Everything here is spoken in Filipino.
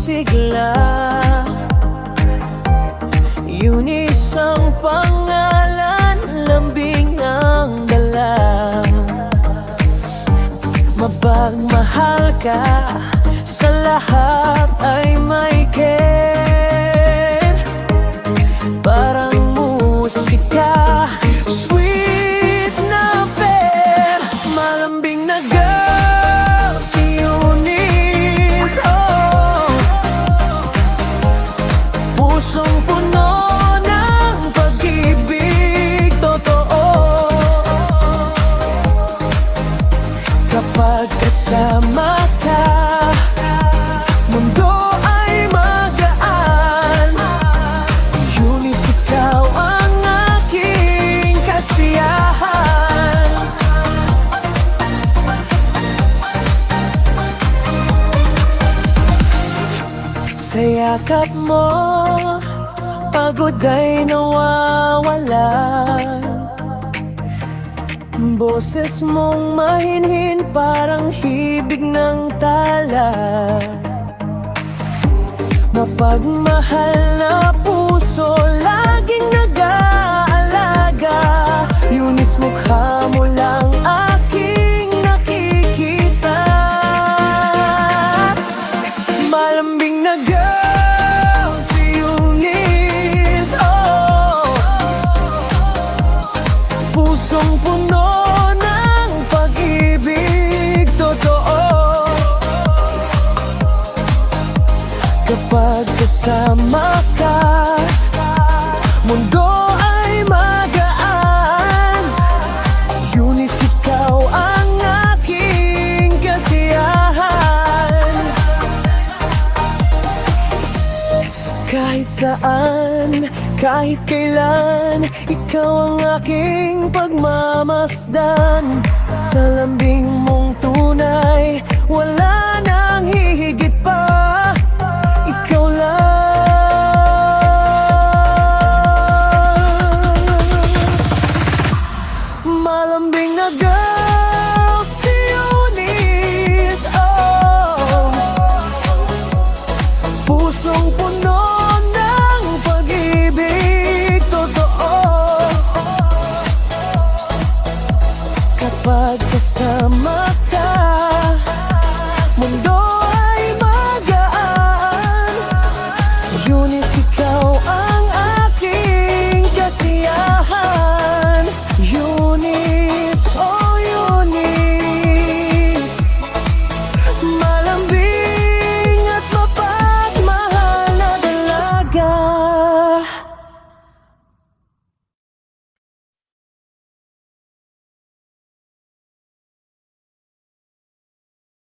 sigla. Eunice ang pangalan, lambing ang dala. Mapagmahal ka, sa lahat ay may care. Parang musika, sweet na fair. Malambing na girl, si Eunice, oh. Pusong puno ng pag-ibig totoo. Kapag kasama ka, mundo ay magaan. Eunice, ikaw ang aking kasiyahan. Sa yakap mo, pagod ay nawawala. Boses mong mahinhin, parang hibig ng tala. Mapagmahal na puso, laging nag-aalaga. Eunice, mukha mo lang aking nakikita. Malambing na girl, si Eunice, oh. Pusong puno ng pag-ibig totoo. Kapag kasama ka, mundo ay magaan. Eunice, ikaw ang aking kasiyahan. Kahit saan, kahit kailan, ikaw ang aking pagmamasdan. Sa lambing mong tunay, wala nang hihigit pa. Ikaw lang. Malambing na girl, si Eunice, oh. Pusong puno ng pag-ibig totoo. Kapag kasama